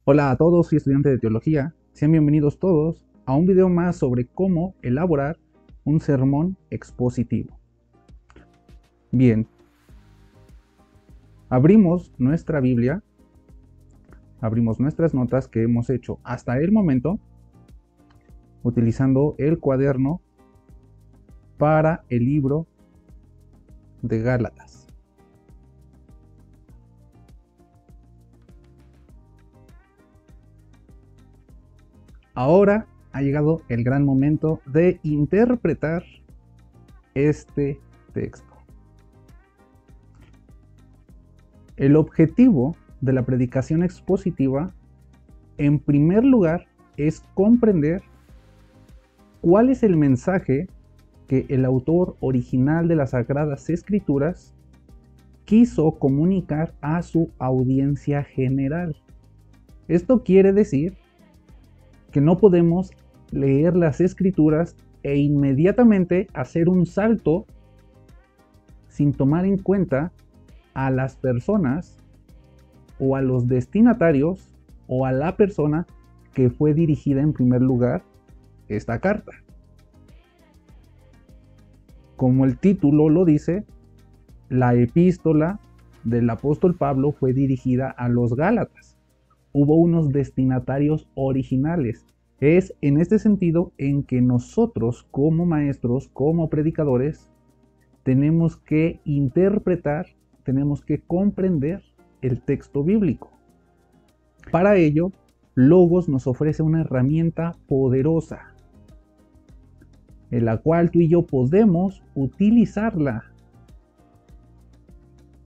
Hola a todos, soy estudiante de teología. Sean bienvenidos todos a un video más sobre cómo elaborar un sermón expositivo. Bien, abrimos nuestra Biblia, abrimos nuestras notas que hemos hecho hasta el momento, utilizando el cuaderno para el libro de Gálatas. Ahora ha llegado el gran momento de interpretar este texto. El objetivo de la predicación expositiva, en primer lugar, es comprender cuál es el mensaje que el autor original de las Sagradas Escrituras quiso comunicar a su audiencia general. Esto quiere decir que no podemos leer las Escrituras e inmediatamente hacer un salto sin tomar en cuenta a las personas o a los destinatarios o a la persona que fue dirigida en primer lugar esta carta. Como el título lo dice, la epístola del apóstol Pablo fue dirigida a los Gálatas. Hubo unos destinatarios originales. Es en este sentido en que nosotros como maestros, como predicadores, tenemos que interpretar, tenemos que comprender el texto bíblico. Para ello, Logos nos ofrece una herramienta poderosa, en la cual tú y yo podemos utilizarla.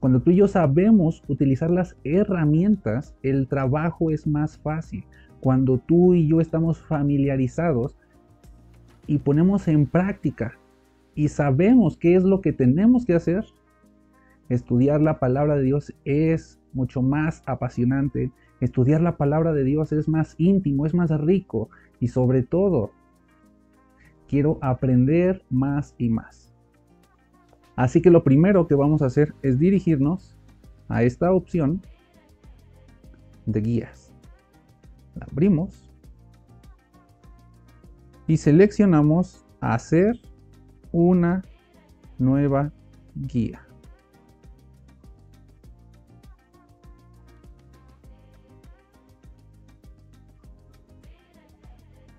Cuando tú y yo sabemos utilizar las herramientas, el trabajo es más fácil. Cuando tú y yo estamos familiarizados y ponemos en práctica y sabemos qué es lo que tenemos que hacer, estudiar la palabra de Dios es mucho más apasionante. Estudiar la palabra de Dios es más íntimo, es más rico y sobre todo, quiero aprender más y más. Así que lo primero que vamos a hacer es dirigirnos a esta opción de guías. La abrimos y seleccionamos hacer una nueva guía.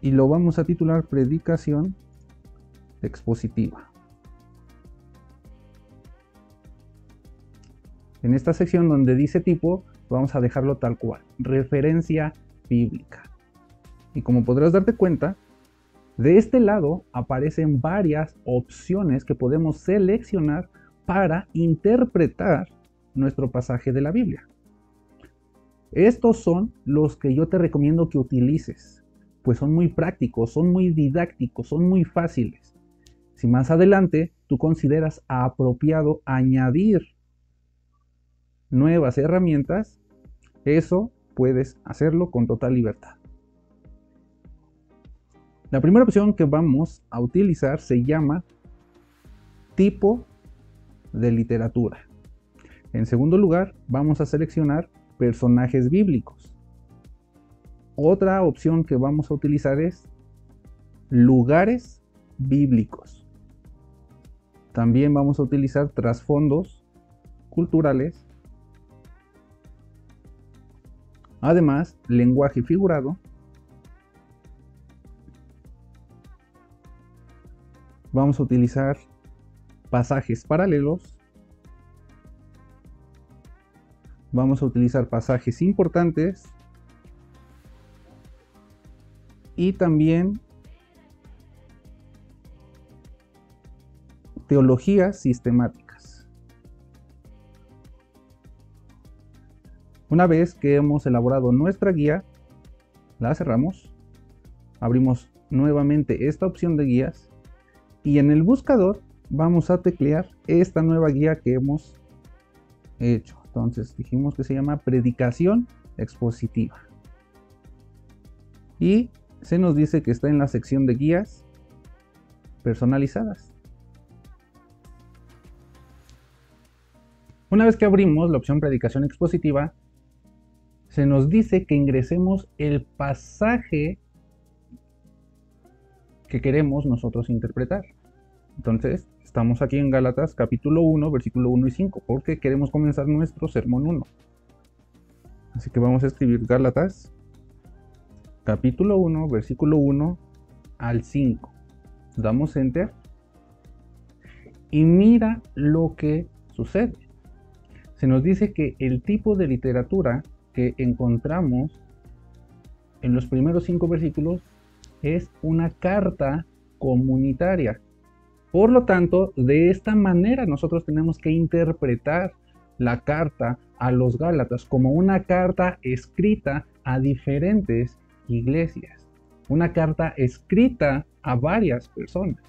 Y lo vamos a titular Predicación Expositiva. En esta sección donde dice tipo, vamos a dejarlo tal cual, referencia bíblica. Y como podrás darte cuenta, de este lado aparecen varias opciones que podemos seleccionar para interpretar nuestro pasaje de la Biblia. Estos son los que yo te recomiendo que utilices, pues son muy prácticos, son muy didácticos, son muy fáciles. Si más adelante tú consideras apropiado añadir nuevas herramientas, eso puedes hacerlo con total libertad. La primera opción que vamos a utilizar se llama tipo de literatura. En segundo lugar, vamos a seleccionar personajes bíblicos. Otra opción que vamos a utilizar es lugares bíblicos. También vamos a utilizar trasfondos culturales. Además, lenguaje figurado. Vamos a utilizar pasajes paralelos. Vamos a utilizar pasajes importantes. Y también teologías sistemáticas. Una vez que hemos elaborado nuestra guía, la cerramos, abrimos nuevamente esta opción de guías y en el buscador vamos a teclear esta nueva guía que hemos hecho. Entonces dijimos que se llama Predicación Expositiva. Y se nos dice que está en la sección de guías personalizadas. Una vez que abrimos la opción Predicación Expositiva, se nos dice que ingresemos el pasaje que queremos nosotros interpretar. Entonces, estamos aquí en Gálatas capítulo 1, versículo 1 y 5, porque queremos comenzar nuestro sermón 1. Así que vamos a escribir Gálatas capítulo 1, versículo 1 al 5. Damos enter y mira lo que sucede. Se nos dice que el tipo de literatura que encontramos en los primeros 5 versículos es una carta comunitaria. Por lo tanto, de esta manera nosotros tenemos que interpretar la carta a los Gálatas como una carta escrita a diferentes iglesias, una carta escrita a varias personas.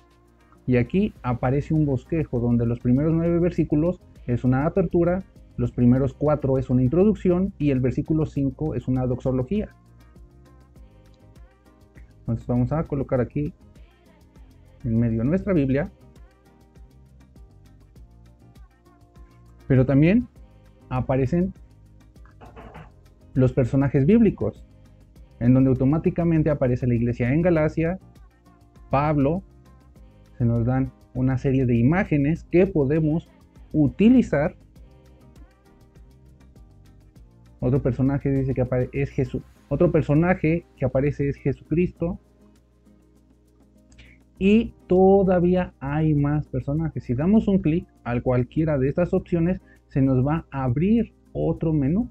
Y aquí aparece un bosquejo donde los primeros 9 versículos es una apertura, los primeros 4 es una introducción y el versículo 5 es una doxología. Entonces vamos a colocar aquí en medio nuestra Biblia. Pero también aparecen los personajes bíblicos, en donde automáticamente aparece la iglesia en Galacia, Pablo, se nos dan una serie de imágenes que podemos utilizar. Otro personaje dice que es Jesús. Otro personaje que aparece es Jesucristo. Y todavía hay más personajes. Si damos un clic a cualquiera de estas opciones, se nos va a abrir otro menú.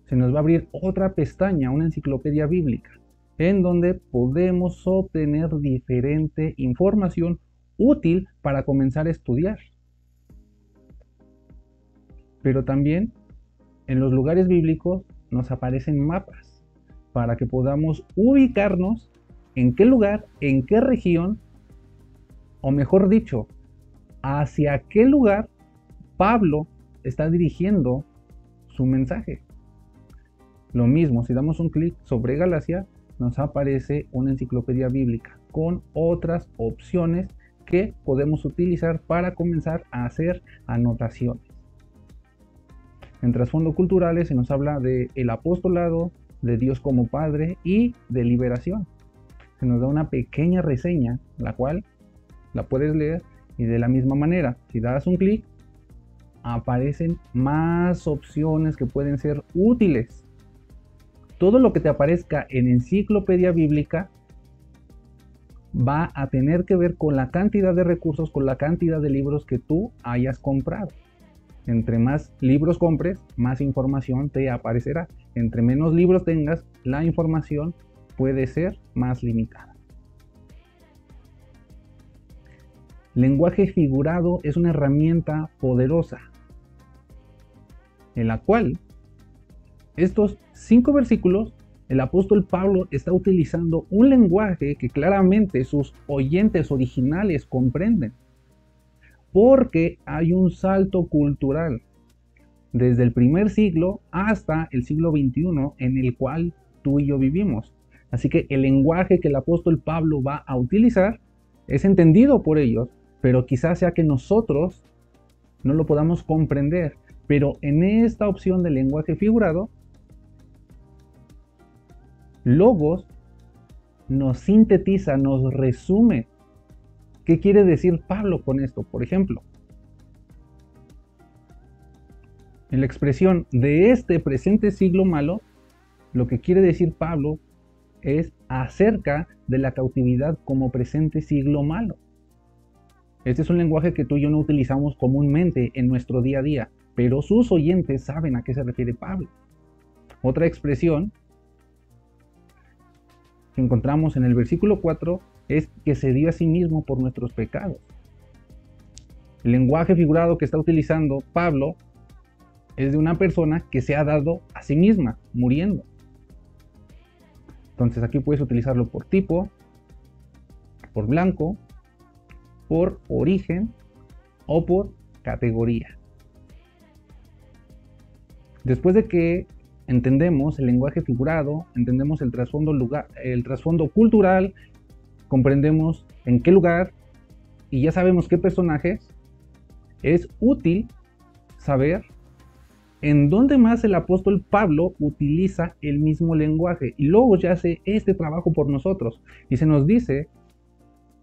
Se nos va a abrir otra pestaña, una enciclopedia bíblica, en donde podemos obtener diferente información útil para comenzar a estudiar. Pero también en los lugares bíblicos nos aparecen mapas para que podamos ubicarnos en qué lugar, en qué región, o mejor dicho, hacia qué lugar Pablo está dirigiendo su mensaje. Lo mismo, si damos un clic sobre Galacia, nos aparece una enciclopedia bíblica con otras opciones que podemos utilizar para comenzar a hacer anotaciones. En trasfondo culturales se nos habla del apostolado, de Dios como Padre y de liberación. Se nos da una pequeña reseña, la cual la puedes leer, y de la misma manera, si das un clic, aparecen más opciones que pueden ser útiles. Todo lo que te aparezca en enciclopedia bíblica va a tener que ver con la cantidad de recursos, con la cantidad de libros que tú hayas comprado. Entre más libros compres, más información te aparecerá. Entre menos libros tengas, la información puede ser más limitada. Lenguaje figurado es una herramienta poderosa, en la cual estos 5 versículos, el apóstol Pablo está utilizando un lenguaje que claramente sus oyentes originales comprenden, porque hay un salto cultural desde el primer siglo hasta el siglo XXI en el cual tú y yo vivimos. Así que el lenguaje que el apóstol Pablo va a utilizar es entendido por ellos, pero quizás sea que nosotros no lo podamos comprender. Pero en esta opción de lenguaje figurado, Logos nos sintetiza, nos resume. ¿Qué quiere decir Pablo con esto? Por ejemplo, en la expresión de este presente siglo malo, lo que quiere decir Pablo es acerca de la cautividad como presente siglo malo. Este es un lenguaje que tú y yo no utilizamos comúnmente en nuestro día a día, pero sus oyentes saben a qué se refiere Pablo. Otra expresión que encontramos en el versículo 4 es que se dio a sí mismo por nuestros pecados. El lenguaje figurado que está utilizando Pablo es de una persona que se ha dado a sí misma, muriendo. Entonces aquí puedes utilizarlo por tipo, por blanco, por origen o por categoría. Después de que entendemos el lenguaje figurado, entendemos el trasfondo cultural, comprendemos en qué lugar y ya sabemos qué personajes, es útil saber en donde más el apóstol Pablo utiliza el mismo lenguaje y luego ya hace este trabajo por nosotros. Y se nos dice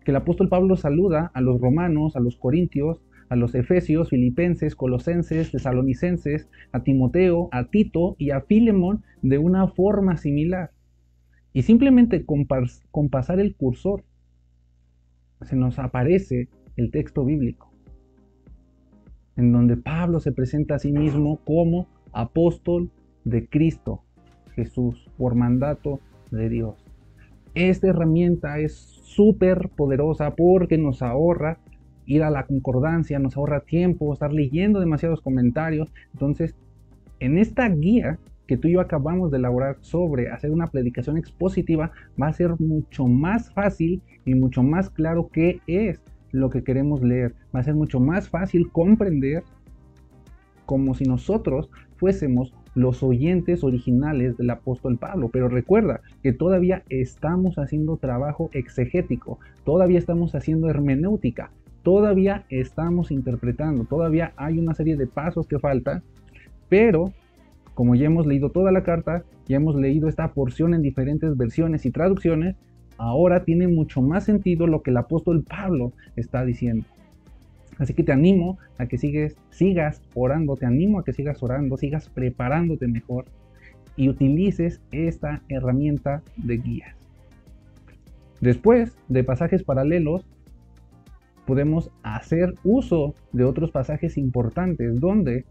que el apóstol Pablo saluda a los romanos, a los corintios, a los efesios, filipenses, colosenses, tesalonicenses, a Timoteo, a Tito y a Filemón de una forma similar. Y simplemente con pasar el cursor se nos aparece el texto bíblico, en donde Pablo se presenta a sí mismo como apóstol de Cristo Jesús, por mandato de Dios. Esta herramienta es súper poderosa porque nos ahorra ir a la concordancia, nos ahorra tiempo, estar leyendo demasiados comentarios. Entonces, en esta guía que tú y yo acabamos de elaborar sobre hacer una predicación expositiva, va a ser mucho más fácil y mucho más claro qué es lo que queremos leer. Va a ser mucho más fácil comprender, como si nosotros fuésemos los oyentes originales del apóstol Pablo. Pero recuerda que todavía estamos haciendo trabajo exegético, todavía estamos haciendo hermenéutica, todavía estamos interpretando, todavía hay una serie de pasos que faltan, pero como ya hemos leído toda la carta, ya hemos leído esta porción en diferentes versiones y traducciones, ahora tiene mucho más sentido lo que el apóstol Pablo está diciendo. Así que te animo a que sigas orando, te animo a que sigas orando, sigas preparándote mejor y utilices esta herramienta de guías. Después de pasajes paralelos, podemos hacer uso de otros pasajes importantes donde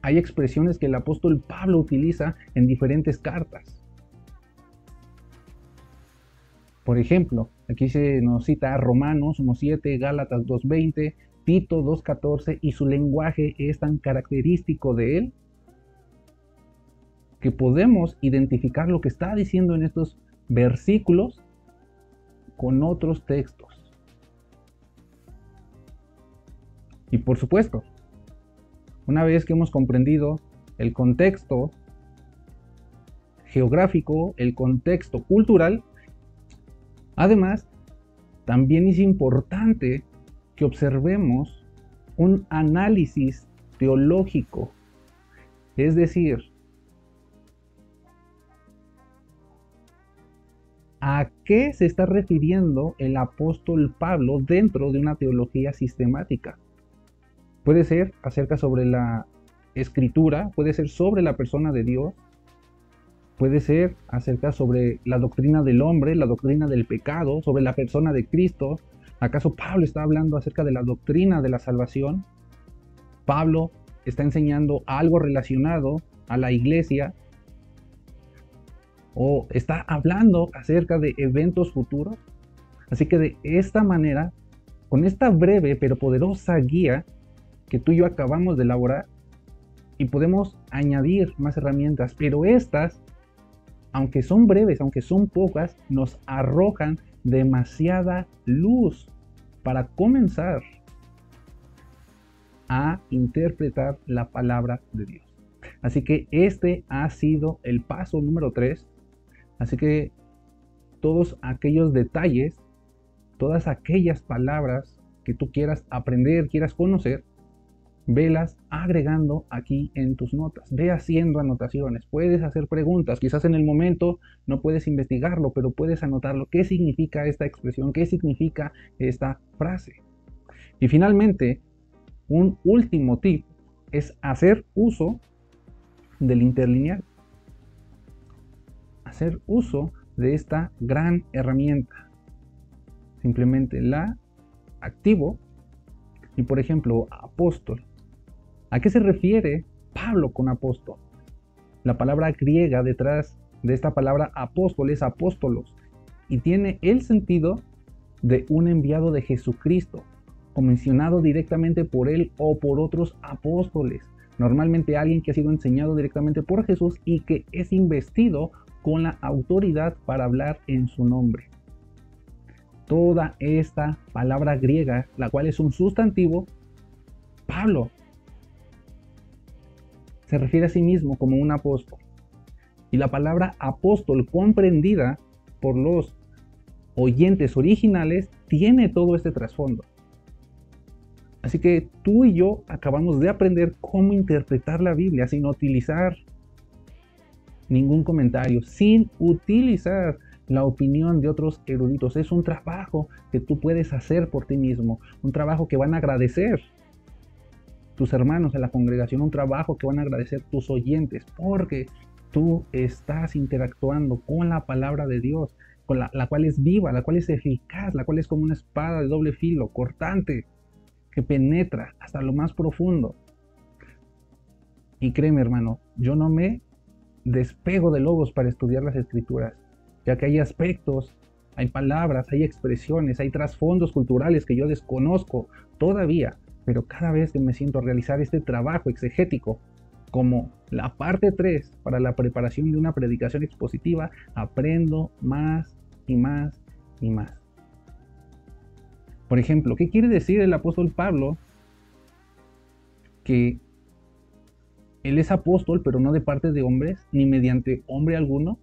hay expresiones que el apóstol Pablo utiliza en diferentes cartas. Por ejemplo, aquí se nos cita Romanos 1:7, Gálatas 2:20, Tito 2:14, y su lenguaje es tan característico de él que podemos identificar lo que está diciendo en estos versículos con otros textos. Y por supuesto, una vez que hemos comprendido el contexto geográfico, el contexto cultural, además, también es importante que observemos un análisis teológico, es decir, ¿a qué se está refiriendo el apóstol Pablo dentro de una teología sistemática? Puede ser acerca sobre la escritura, puede ser sobre la persona de Dios, puede ser acerca sobre la doctrina del hombre, la doctrina del pecado, sobre la persona de Cristo. ¿Acaso Pablo está hablando acerca de la doctrina de la salvación? ¿Pablo está enseñando algo relacionado a la iglesia? ¿O está hablando acerca de eventos futuros? Así que de esta manera, con esta breve pero poderosa guía que tú y yo acabamos de elaborar, y podemos añadir más herramientas, pero estas, aunque son breves, aunque son pocas, nos arrojan demasiada luz para comenzar a interpretar la palabra de Dios. Así que este ha sido el paso número 3. Así que todos aquellos detalles, todas aquellas palabras que tú quieras aprender, quieras conocer, velas agregando aquí en tus notas. Ve haciendo anotaciones, puedes hacer preguntas, quizás en el momento no puedes investigarlo, pero puedes anotarlo. ¿Qué significa esta expresión? ¿Qué significa esta frase? Y finalmente, un último tip es hacer uso del interlineal. Hacer uso de esta gran herramienta. Simplemente la activo y, por ejemplo, apóstol. ¿A qué se refiere Pablo con apóstol? La palabra griega detrás de esta palabra apóstol es apóstolos y tiene el sentido de un enviado de Jesucristo, comisionado directamente por él o por otros apóstoles. Normalmente alguien que ha sido enseñado directamente por Jesús y que es investido con la autoridad para hablar en su nombre. Toda esta palabra griega, la cual es un sustantivo, Pablo se refiere a sí mismo como un apóstol. Y la palabra apóstol, comprendida por los oyentes originales, tiene todo este trasfondo. Así que tú y yo acabamos de aprender cómo interpretar la Biblia sin utilizar ningún comentario, sin utilizar la opinión de otros eruditos. Es un trabajo que tú puedes hacer por ti mismo, un trabajo que van a agradecer tus hermanos en la congregación, un trabajo que van a agradecer tus oyentes, porque tú estás interactuando con la palabra de Dios, con la cual es viva, la cual es eficaz, la cual es como una espada de doble filo, cortante, que penetra hasta lo más profundo. Y créeme, hermano, yo no me despego de Logos para estudiar las escrituras, ya que hay aspectos, hay palabras, hay expresiones, hay trasfondos culturales que yo desconozco todavía, pero cada vez que me siento a realizar este trabajo exegético como la parte 3 para la preparación de una predicación expositiva, aprendo más y más y más. Por ejemplo, ¿qué quiere decir el apóstol Pablo? Que él es apóstol, pero no de parte de hombres, ni mediante hombre alguno.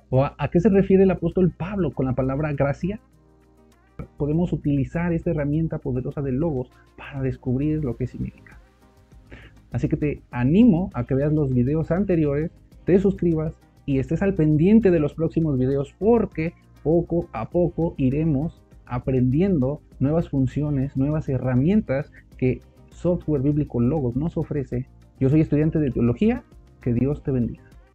¿O a qué se refiere el apóstol Pablo con la palabra gracia? Podemos utilizar esta herramienta poderosa del Logos para descubrir lo que significa. Así que te animo a que veas los videos anteriores, te suscribas y estés al pendiente de los próximos videos, porque poco a poco iremos aprendiendo nuevas funciones, nuevas herramientas que Software Bíblico Logos nos ofrece. Yo soy estudiante de teología, que Dios te bendiga.